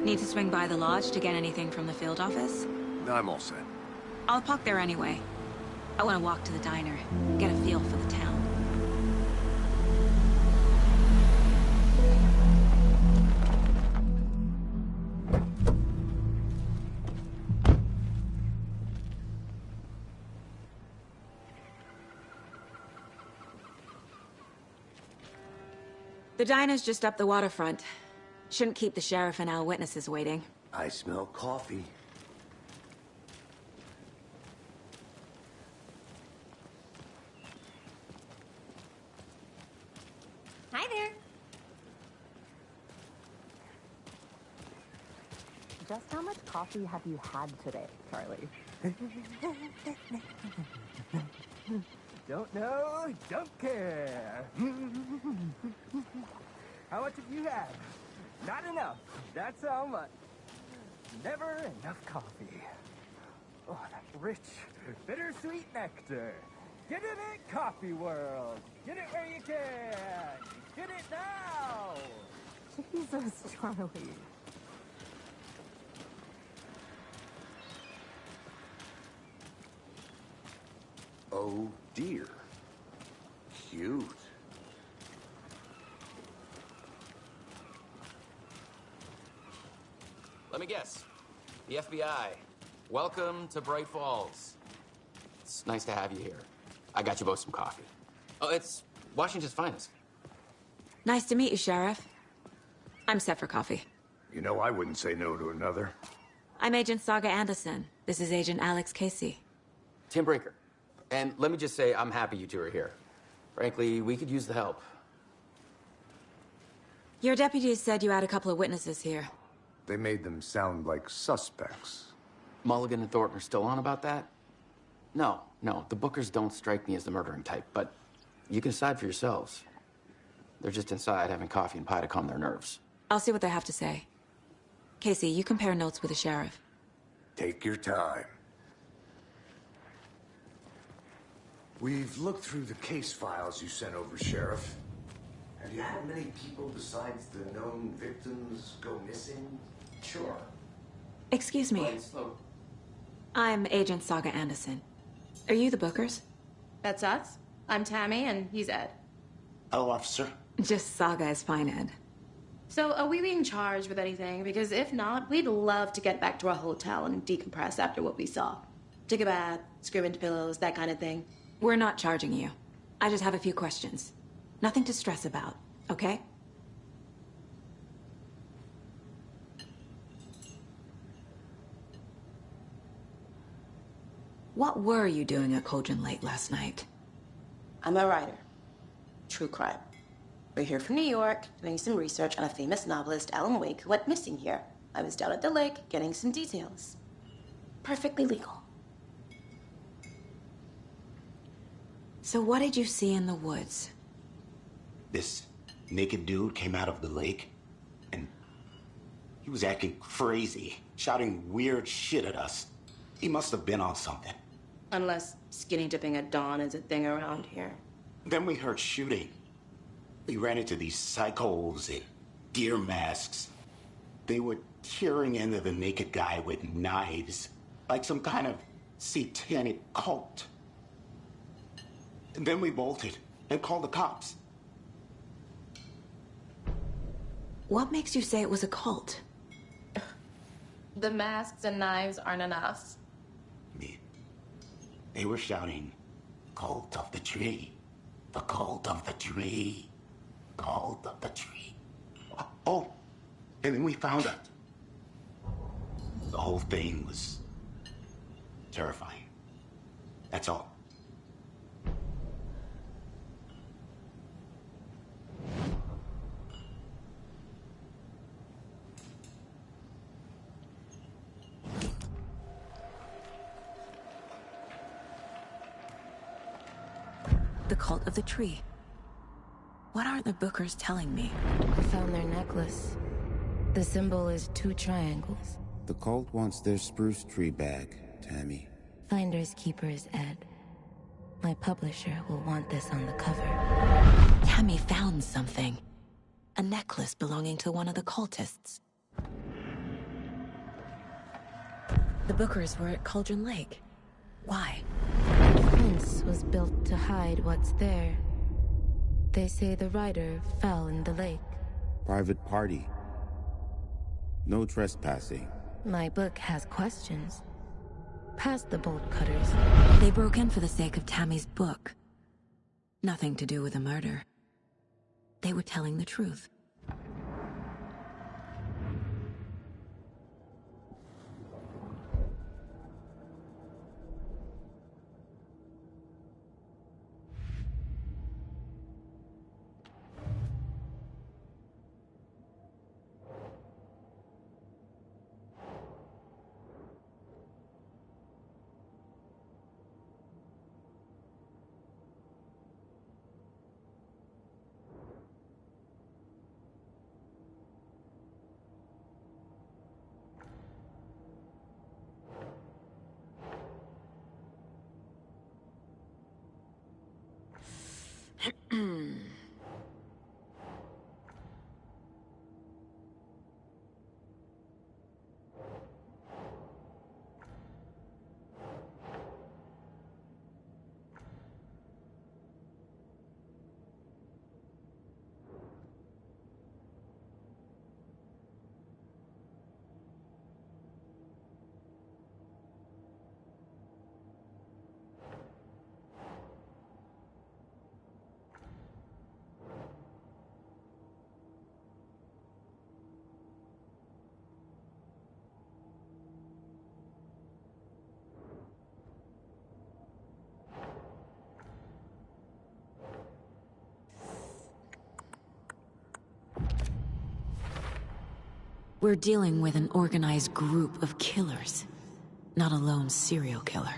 Need to swing by the lodge to get anything from the field office? I'm all set. I'll park there anyway. I want to walk to the diner, get a feel for the town. The diner's just up the waterfront. Shouldn't keep the sheriff and our witnesses waiting. I smell coffee. Hi there. Just how much coffee have you had today, Charlie? Don't know, don't care. How much have you had? Not enough. That's how much. Never enough coffee. Oh, that rich, bittersweet nectar. Get it at Coffee World. Get it where you can. Get it now. Jesus, Charlie. Oh dear. Cute. Let me guess. The FBI. Welcome to Bright Falls. It's nice to have you here. I got you both some coffee. Oh, it's Washington's finest. Nice to meet you, Sheriff. I'm set for coffee. You know, I wouldn't say no to another. I'm Agent Saga Anderson. This is Agent Alex Casey. Tim Breaker. And let me just say, I'm happy you two are here. Frankly, we could use the help. Your deputies said you had a couple of witnesses here. They made them sound like suspects. Mulligan and Thornton are still on about that? No, the Bookers don't strike me as the murdering type, but you can decide for yourselves. They're just inside having coffee and pie to calm their nerves. I'll see what they have to say. Casey, you compare notes with the sheriff. Take your time. We've looked through the case files you sent over, Sheriff. Have you had many people besides the known victims go missing? Sure. Excuse me. Slow. I'm Agent Saga Anderson. Are you the Bookers? That's us. I'm Tammy, and he's Ed. Hello, officer. Just Saga is fine, Ed. So, are we being charged with anything? Because if not, we'd love to get back to our hotel and decompress after what we saw. Take a bath, scream into pillows, that kind of thing. We're not charging you. I just have a few questions. Nothing to stress about, okay? What were you doing at Cauldron Lake last night? I'm a writer. True crime. We're here from New York, doing some research on a famous novelist, Alan Wake, who went missing here. I was down at the lake, getting some details. Perfectly legal. So what did you see in the woods? This naked dude came out of the lake, and he was acting crazy, shouting weird shit at us. He must have been on something. Unless skinny dipping at dawn is a thing around here. Then we heard shooting. We ran into these psychos in deer masks. They were tearing into the naked guy with knives, like some kind of satanic cult. And then we bolted and called the cops. What makes you say it was a cult? The masks and knives aren't enough. They were shouting, "Cult of the tree, the cult of the tree, cult of the tree." Oh, and then we found it. The whole thing was terrifying. That's all. The cult of the tree. What aren't the Bookers telling me? I found their necklace. The symbol is 2 triangles. The cult wants their spruce tree back, Tammy. Finders keepers, Ed. My publisher will want this on the cover. Tammy found something. A necklace belonging to one of the cultists. The Bookers were at Cauldron Lake. Why? The fence was built to hide what's there. They say the rider fell in the lake. Private party. No trespassing. My book has questions. Past the bolt cutters. They broke in for the sake of Tammy's book. Nothing to do with the murder. They were telling the truth. We're dealing with an organized group of killers, not a lone serial killer.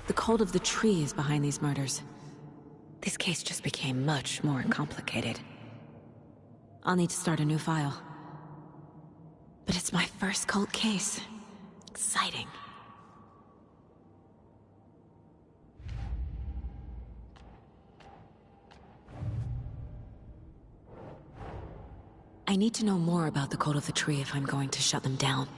The cult of the tree is behind these murders. This case just became much more complicated. I'll need to start a new file. But it's my first cult case. Exciting. I need to know more about the Cult of the Tree if I'm going to shut them down.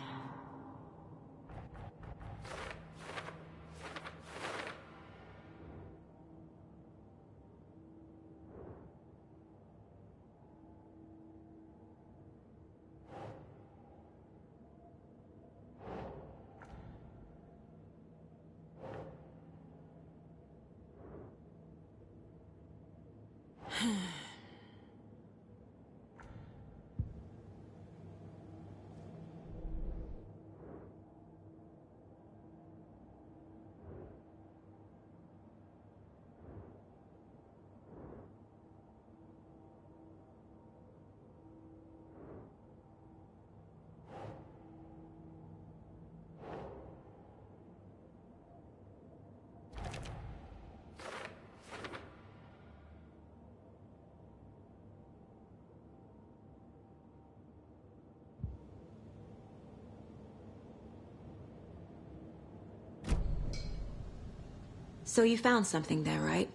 So you found something there, right?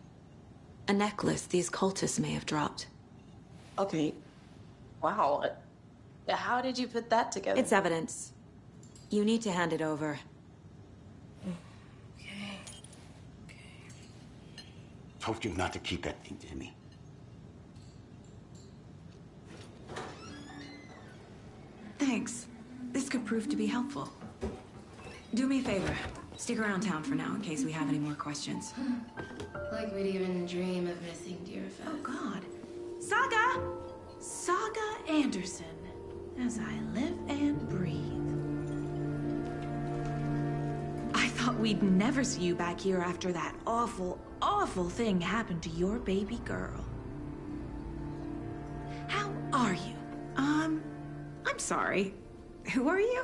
A necklace these cultists may have dropped. Okay. Wow. How did you put that together? It's evidence. You need to hand it over. Okay. Told you not to keep that thing to me. Thanks. This could prove to be helpful. Do me a favor. Stick around town for now in case we have any more questions. Like we'd even dream of missing Deerfest. Oh, God. Saga! Saga Anderson. As I live and breathe. I thought we'd never see you back here after that awful, awful thing happened to your baby girl. How are you? I'm sorry. Who are you?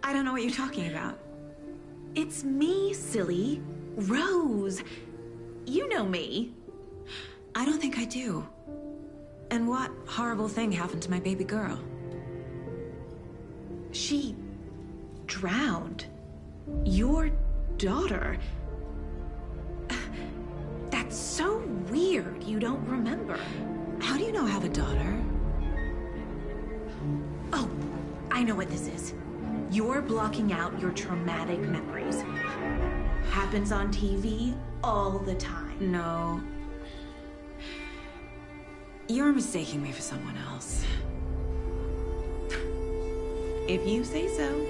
I don't know what you're talking about. It's me, silly. Rose. You know me. I don't think I do. And what horrible thing happened to my baby girl? She drowned. Your daughter. That's so weird you don't remember. How do you know I have a daughter? Oh, I know what this is. You're blocking out your traumatic memories. Happens on TV all the time. No. You're mistaking me for someone else. If you say so.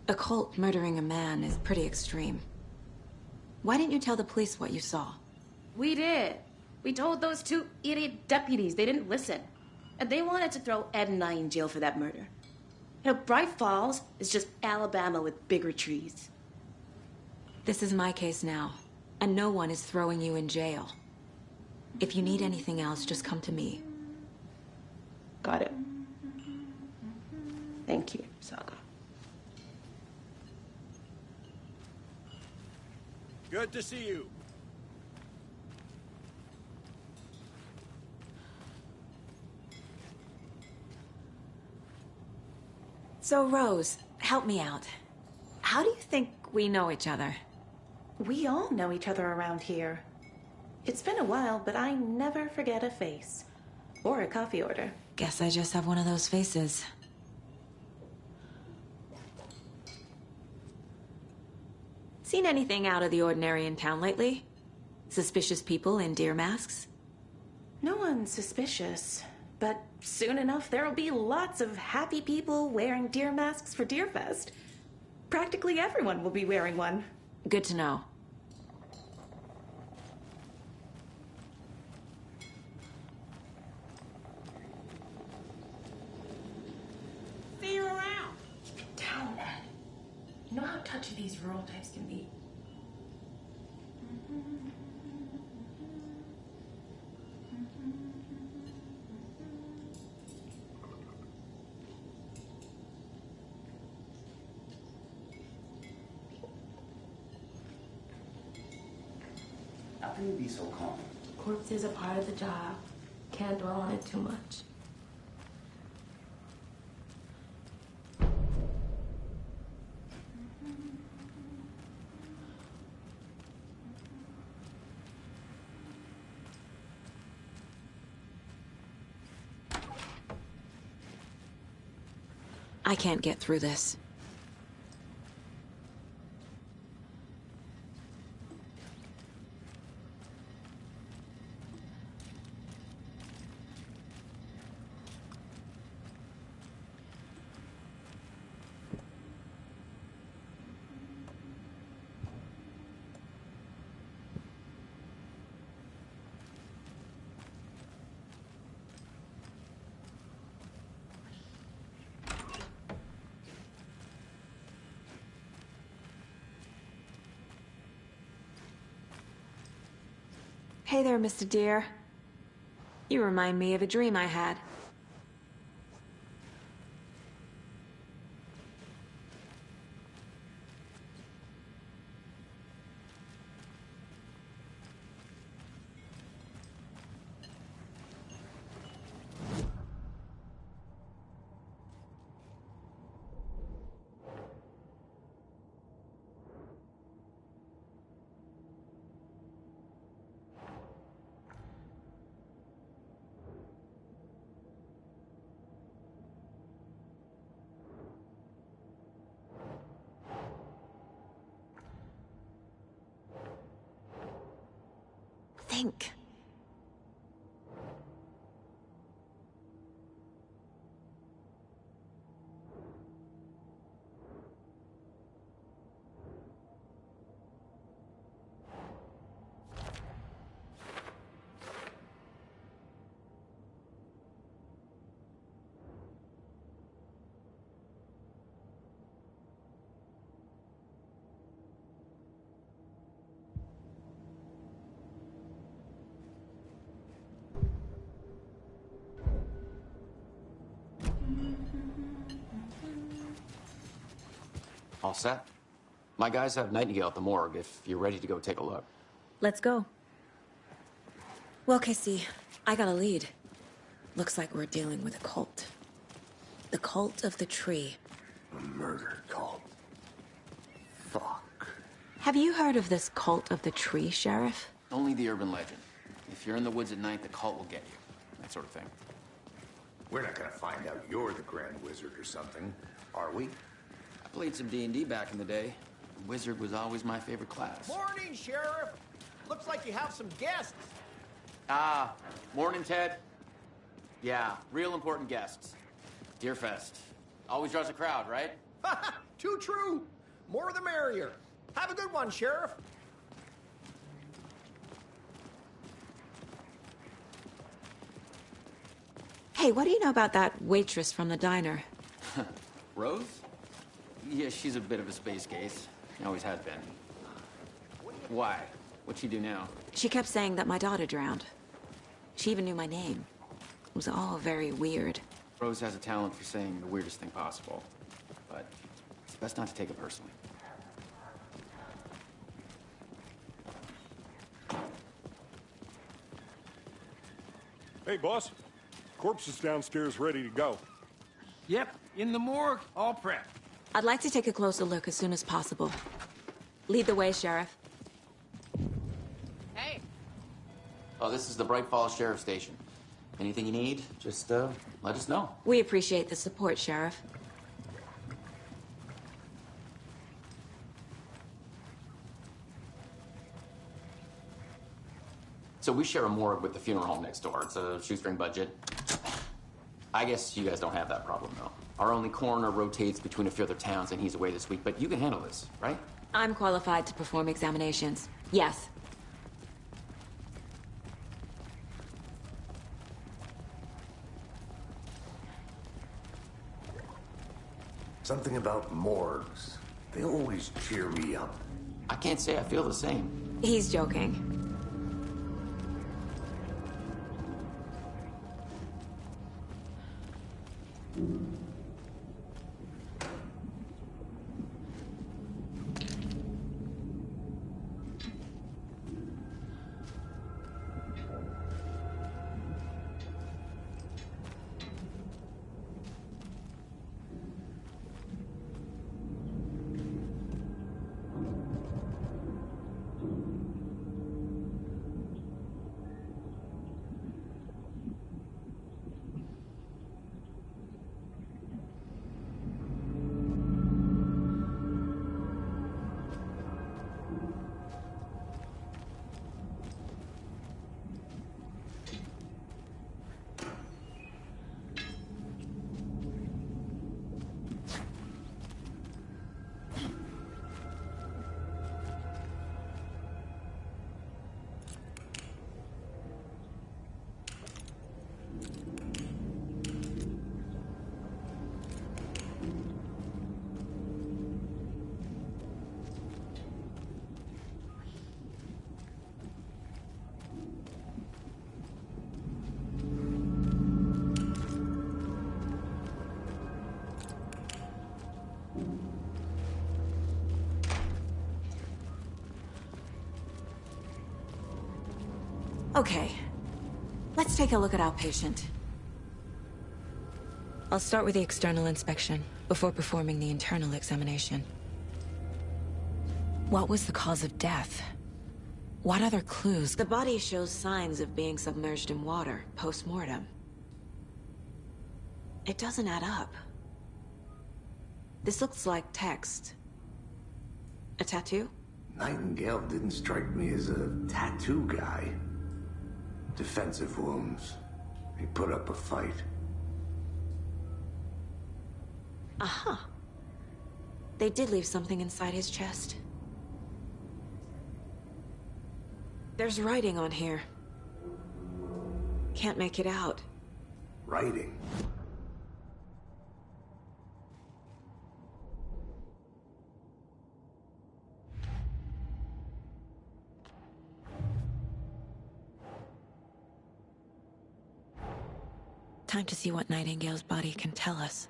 A cult murdering a man is pretty extreme. Why didn't you tell the police what you saw? We did. We told those two idiot deputies. They didn't listen. And they wanted to throw Ed and I in jail for that murder. You know, Bright Falls is just Alabama with bigger trees. This is my case now, and no one is throwing you in jail. If you need anything else, just come to me. Got it. Thank you, Saga. Good to see you. So, Rose, help me out. How do you think we know each other? We all know each other around here. It's been a while, but I never forget a face. Or a coffee order. Guess I just have one of those faces. Seen anything out of the ordinary in town lately? Suspicious people in deer masks? No one's suspicious. But soon enough, there'll be lots of happy people wearing deer masks for Deerfest. Practically everyone will be wearing one. Good to know. See you around. Keep it down, Ed. You know how touchy these rural types can be. How can you be so calm? Corpses are part of the job. Can't dwell on it too much. I can't get through this. Hey there, Mr. Deer. You remind me of a dream I had. Think. All set? My guys have Nightingale at the morgue if you're ready to go take a look. Let's go. Well, Casey, I got a lead. Looks like we're dealing with a cult. The Cult of the Tree. A murder cult. Fuck. Have you heard of this Cult of the Tree, Sheriff? Only the urban legend. If you're in the woods at night, the cult will get you. That sort of thing. We're not gonna find out you're the Grand Wizard or something, are we? I played some D&D back in the day. Wizard was always my favorite class. Morning, Sheriff. Looks like you have some guests. Ah, morning, Ted. Yeah, real important guests. Deerfest. Always draws a crowd, right? Too true. More the merrier. Have a good one, Sheriff. Hey, what do you know about that waitress from the diner? Rose? Yeah, she's a bit of a space case. Always has been. Why? What'd she do now? She kept saying that my daughter drowned. She even knew my name. It was all very weird. Rose has a talent for saying the weirdest thing possible. But it's best not to take it personally. Hey, boss. Corpse is downstairs ready to go. Yep, in the morgue, all prepped. I'd like to take a closer look as soon as possible. Lead the way, Sheriff. Hey. Oh, this is the Bright Falls Sheriff Station. Anything you need, just let us know. We appreciate the support, Sheriff. So we share a morgue with the funeral home next door. It's a shoestring budget. I guess you guys don't have that problem, though. Our only coroner rotates between a few other towns, and he's away this week, but you can handle this, right? I'm qualified to perform examinations. Yes. Something about morgues. They always cheer me up. I can't say I feel the same. He's joking. Okay, let's take a look at our patient. I'll start with the external inspection before performing the internal examination. What was the cause of death? What other clues? The body shows signs of being submerged in water post-mortem. It doesn't add up. This looks like text. A tattoo? Nightingale didn't strike me as a tattoo guy. Defensive wounds. He put up a fight. Aha. They did leave something inside his chest. There's writing on here. Can't make it out. Writing? Time to see what Nightingale's body can tell us.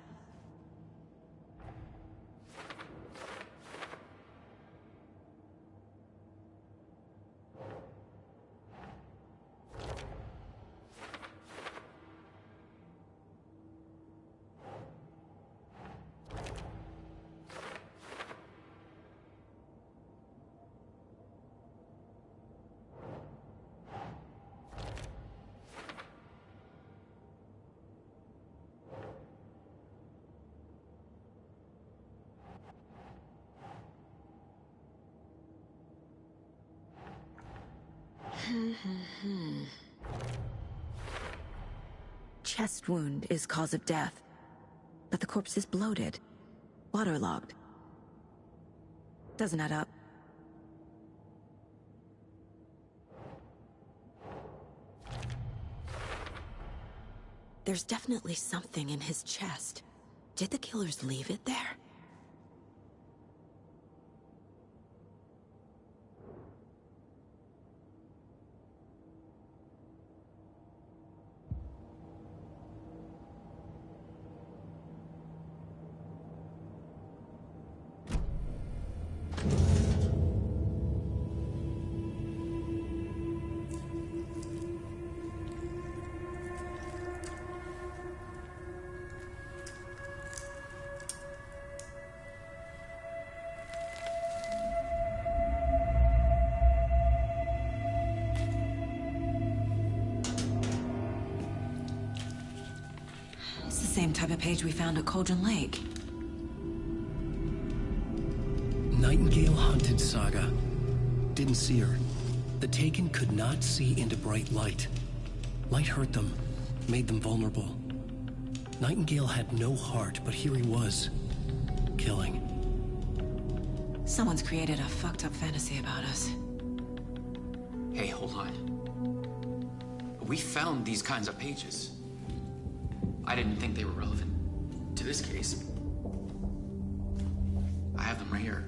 Chest wound is cause of death, but the corpse is bloated, waterlogged. Doesn't add up. There's definitely something in his chest. Did the killers leave it there? Same type of page we found at Cauldron Lake. Nightingale hunted Saga. Didn't see her. The Taken could not see into bright light. Light hurt them, made them vulnerable. Nightingale had no heart, but here he was, killing. Someone's created a fucked up fantasy about us. Hey, hold on. We found these kinds of pages. I didn't think they were relevant to this case. I have them right here.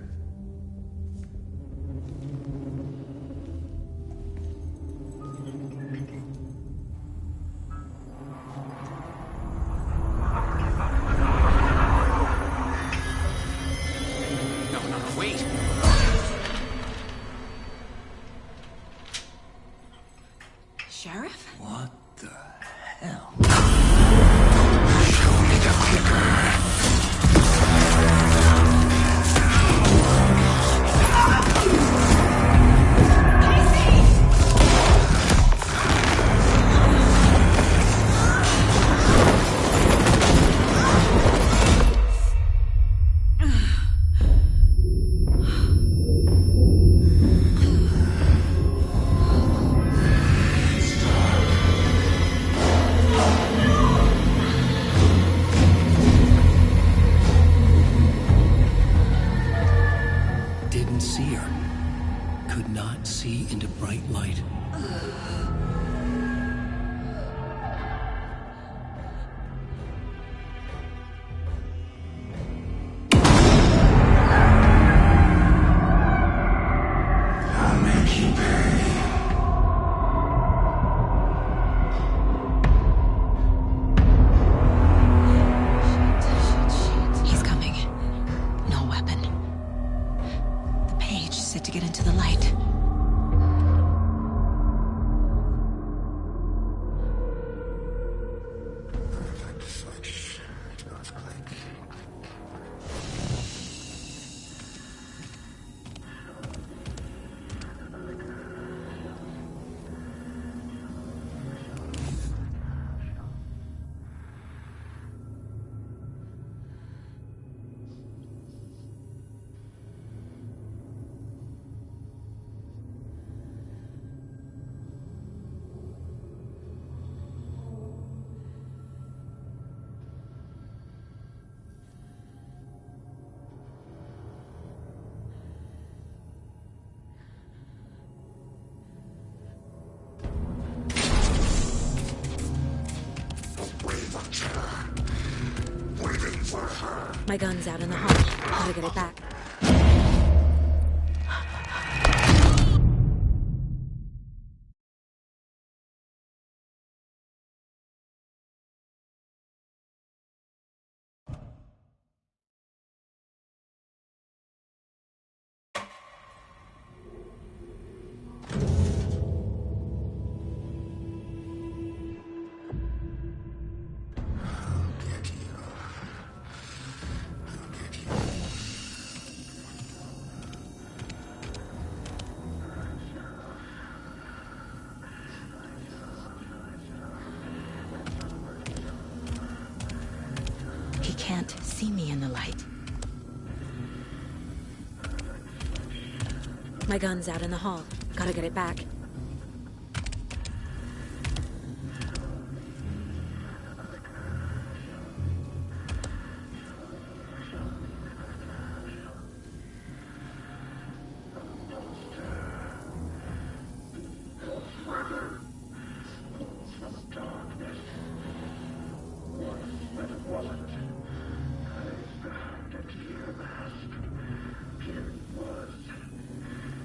No, wait! Sheriff? What the hell? My gun's out in the hall. Gotta get it back. Can't see me in the light. My gun's out in the hall. Gotta get it back.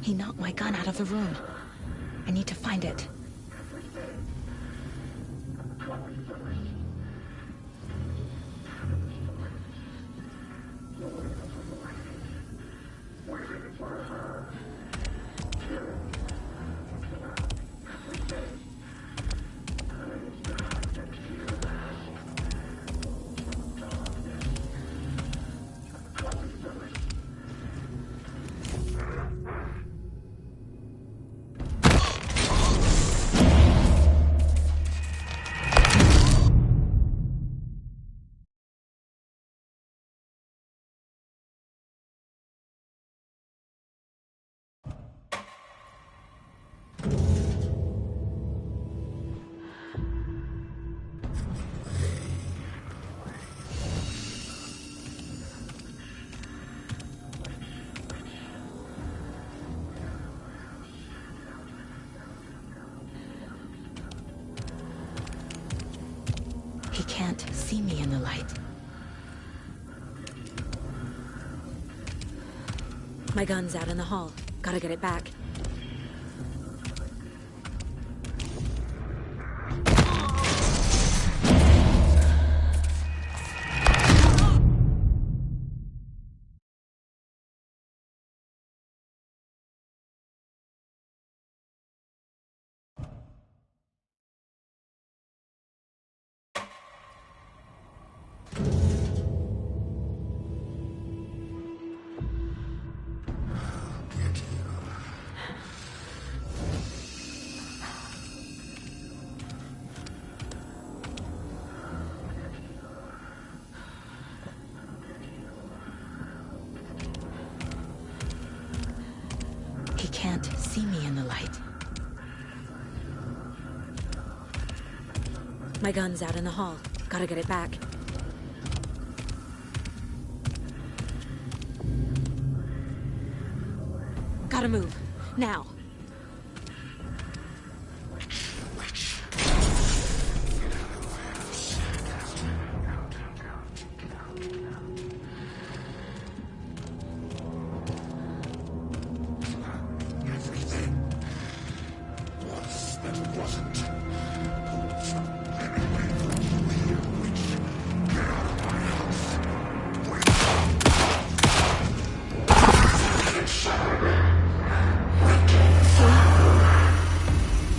He knocked my gun out of the room. I need to find it. He can't see me in the light. My gun's out in the hall. Gotta get it back. He can't see me in the light. My gun's out in the hall. Gotta get it back. Gotta move. Now.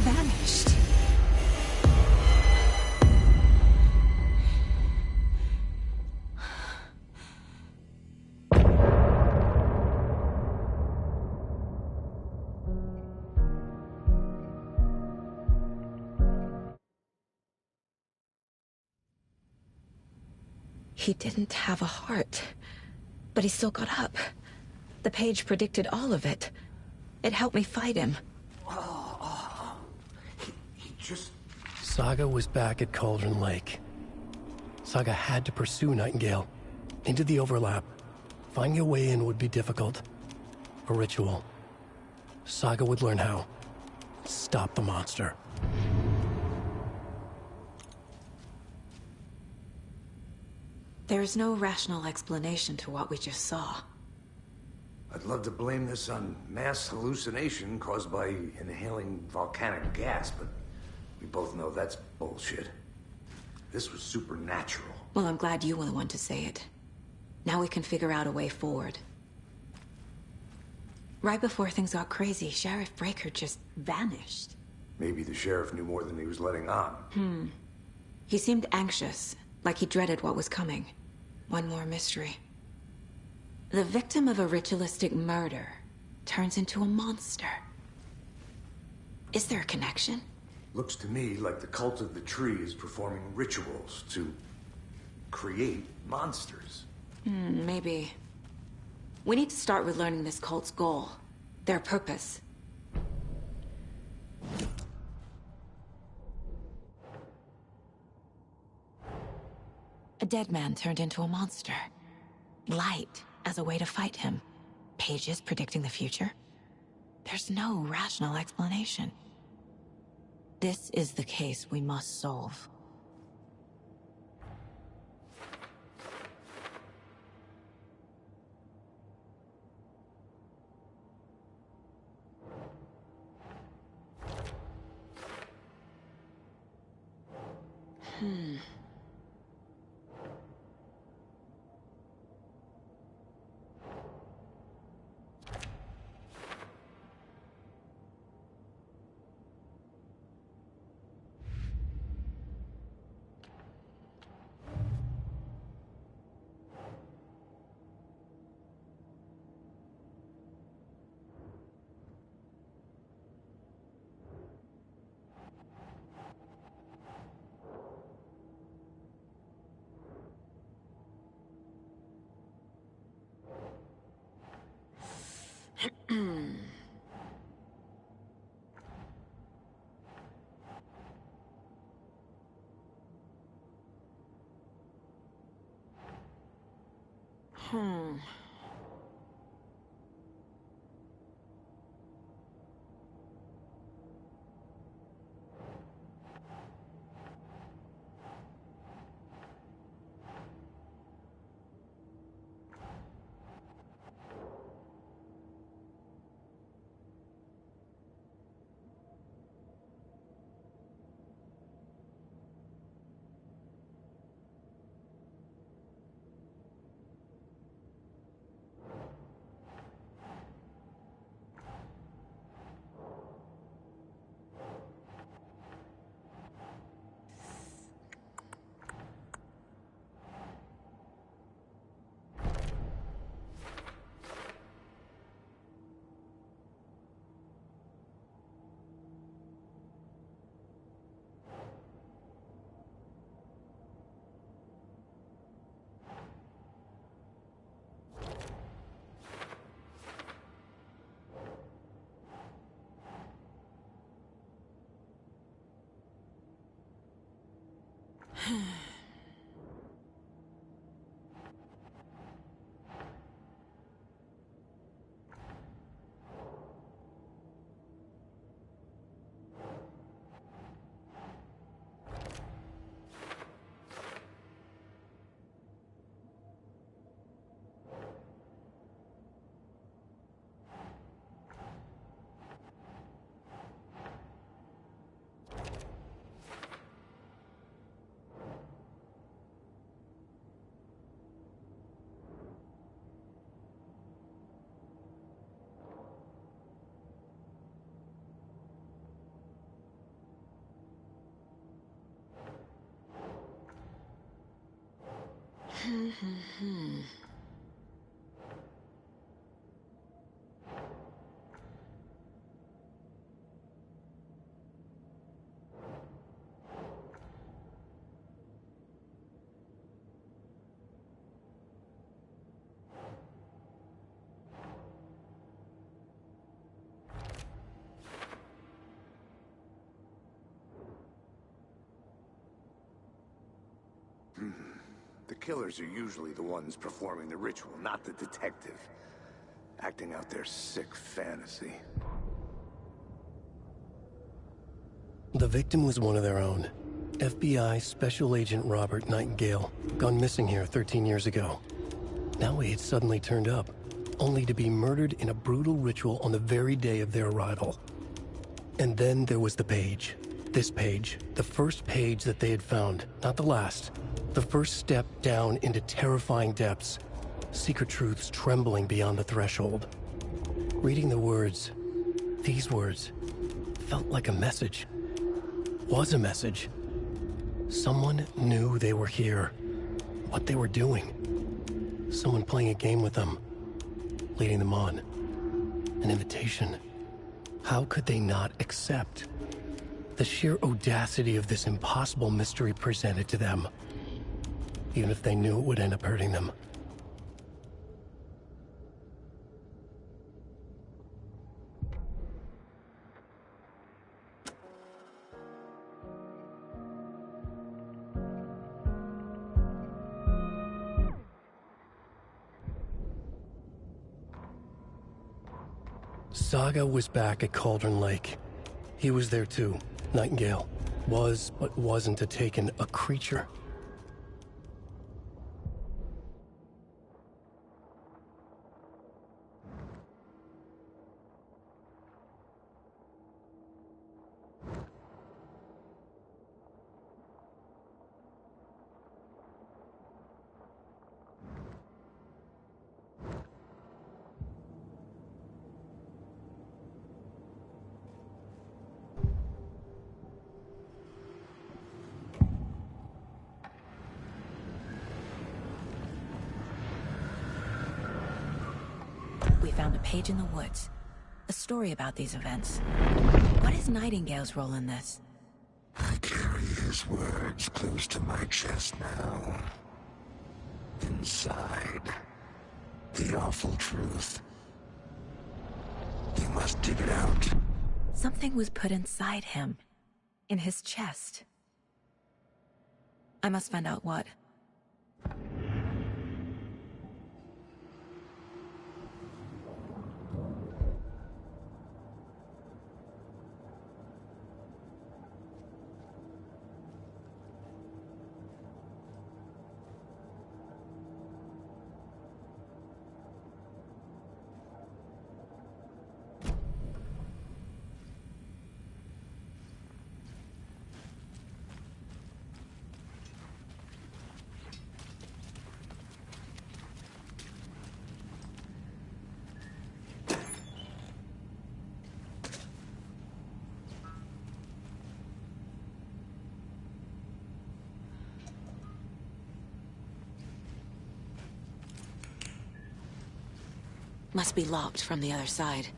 Vanished. He didn't have a heart, but he still got up. The page predicted all of it. It helped me fight him. He just... Saga was back at Cauldron Lake. Saga had to pursue Nightingale into the overlap. Finding a way in would be difficult. A ritual. Saga would learn how. Stop the monster. There's no rational explanation to what we just saw. I'd love to blame this on mass hallucination caused by inhaling volcanic gas, but we both know that's bullshit. This was supernatural. Well, I'm glad you were the one to say it. Now we can figure out a way forward. Right before things got crazy, Sheriff Breaker just vanished. Maybe the sheriff knew more than he was letting on. He seemed anxious, like he dreaded what was coming. One more mystery. The victim of a ritualistic murder turns into a monster. Is there a connection? Looks to me like the cult of the tree is performing rituals to create monsters. Maybe. We need to start with learning this cult's goal. Their purpose. A dead man turned into a monster. Light as a way to fight him. Pages predicting the future. There's no rational explanation. This is the case we must solve. The killers are usually the ones performing the ritual, not the detective. Acting out their sick fantasy. The victim was one of their own. FBI Special Agent Robert Nightingale, gone missing here 13 years ago. Now he had suddenly turned up, only to be murdered in a brutal ritual on the very day of their arrival. And then there was the page. This page, the first page that they had found, not the last. The first step down into terrifying depths. Secret truths trembling beyond the threshold. Reading the words, these words, felt like a message. Was a message. Someone knew they were here. What they were doing. Someone playing a game with them. Leading them on. An invitation. How could they not accept? The sheer audacity of this impossible mystery presented to them. Even if they knew it would end up hurting them. Saga was back at Cauldron Lake. He was there too. Nightingale. Was, but wasn't a Taken, a creature. found a page in the woods. A story about these events. What is Nightingale's role in this? I carry his words close to my chest now. Inside, the awful truth. You must dig it out. Something was put inside him. In his chest. I must find out what. Must be locked from the other side.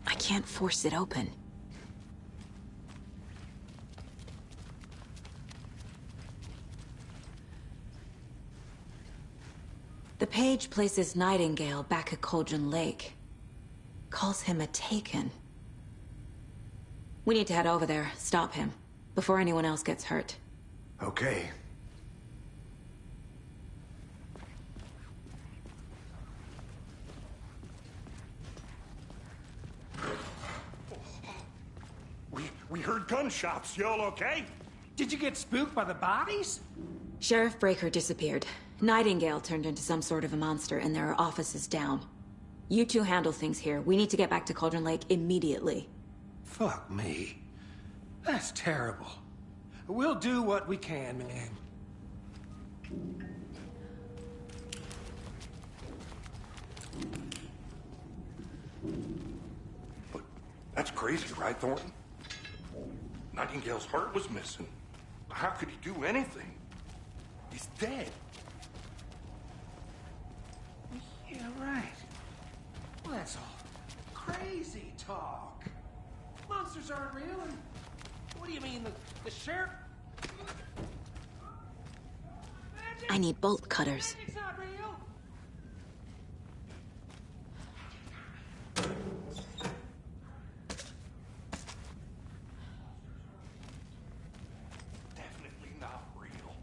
I can't force it open. The page places Nightingale back at Cauldron Lake. Calls him a Taken. We need to head over there, stop him, before anyone else gets hurt. Okay. We heard gunshots. Y'all okay? Did you get spooked by the bodies? Sheriff Breaker disappeared. Nightingale turned into some sort of a monster, and there are offices down. You two handle things here. We need to get back to Cauldron Lake immediately. Fuck me. That's terrible. We'll do what we can, man. But that's crazy, right, Thornton? Nightingale's heart was missing. How could he do anything? He's dead. Yeah, right. Well, that's all crazy talk. Monsters aren't real, and what do you mean, the sheriff? I need bolt cutters. Magic's not real. Definitely not real.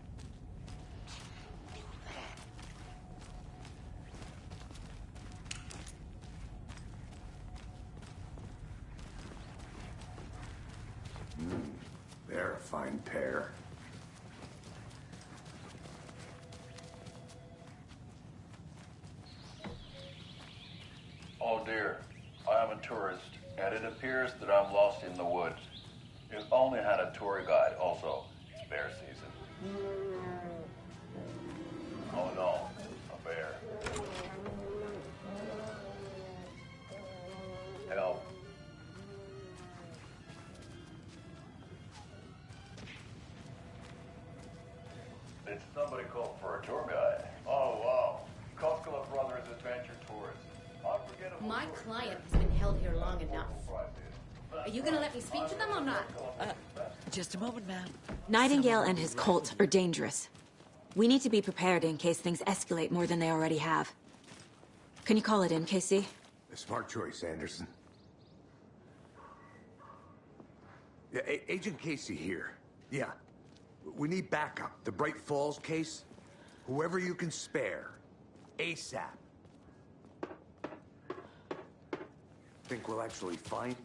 They're a fine pair. Oh dear, I am a tourist, and it appears that I'm lost in the woods. If only had a tour guide. Also, it's bear season. Oh no, a bear. Help. Did somebody call for a tour guide? Oh wow, Koskela Brothers Adventure Tours. Unforgettable. My client has been held here long enough. Are you gonna let me speak to them or not? Just a moment, ma'am. Nightingale and his cult are dangerous. We need to be prepared in case things escalate more than they already have. Can you call it in, Casey? A smart choice, Anderson. Yeah, Agent Casey here. Yeah. We need backup. The Bright Falls case. Whoever you can spare. ASAP. Think we'll actually find?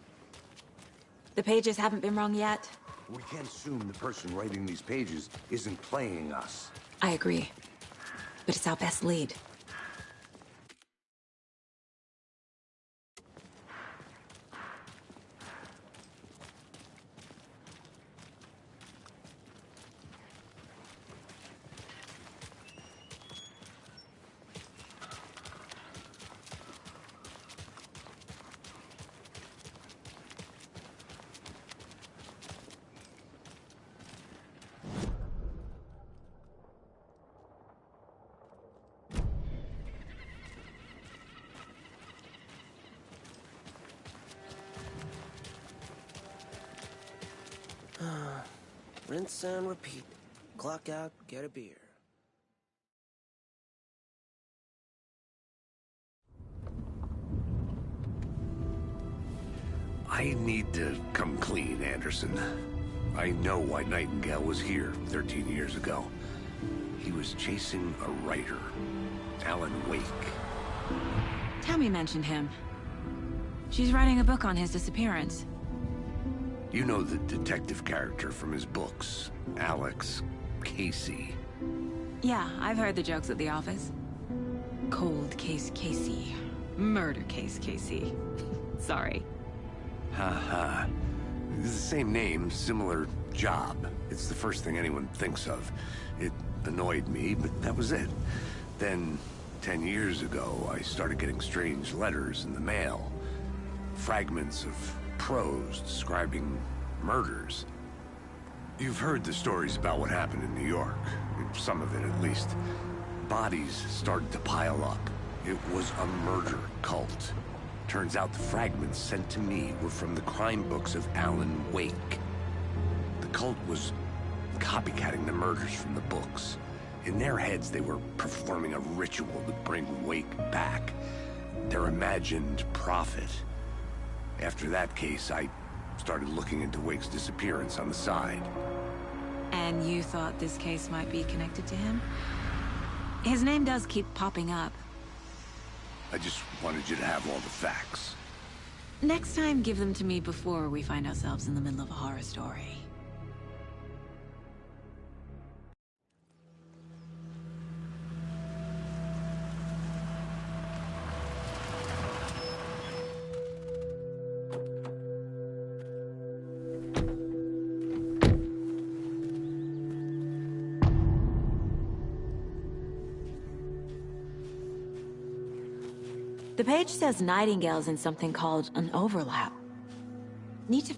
The pages haven't been wrong yet. We can't assume the person writing these pages isn't playing us. I agree. But it's our best lead. Rinse and repeat. Clock out, get a beer. I need to come clean, Anderson. I know why Nightingale was here 13 years ago. He was chasing a writer, Alan Wake. Tammy mentioned him. She's writing a book on his disappearance. You know the detective character from his books, Alex Casey. Yeah, I've heard the jokes at the office. Cold case Casey. Murder case Casey. Sorry. Ha. It's the same name, similar job. It's the first thing anyone thinks of. It annoyed me, but that was it. Then, 10 years ago, I started getting strange letters in the mail. Fragments of prose describing murders. You've heard the stories about what happened in New York. Some of it, at least. Bodies started to pile up. It was a murder cult. Turns out the fragments sent to me were from the crime books of Alan Wake. The cult was copycatting the murders from the books. In their heads, they were performing a ritual to bring Wake back. Their imagined prophet. After that case, I started looking into Wake's disappearance on the side. And you thought this case might be connected to him? His name does keep popping up. I just wanted you to have all the facts. Next time, give them to me before we find ourselves in the middle of a horror story. The page says Nightingale's in something called an overlap. Need to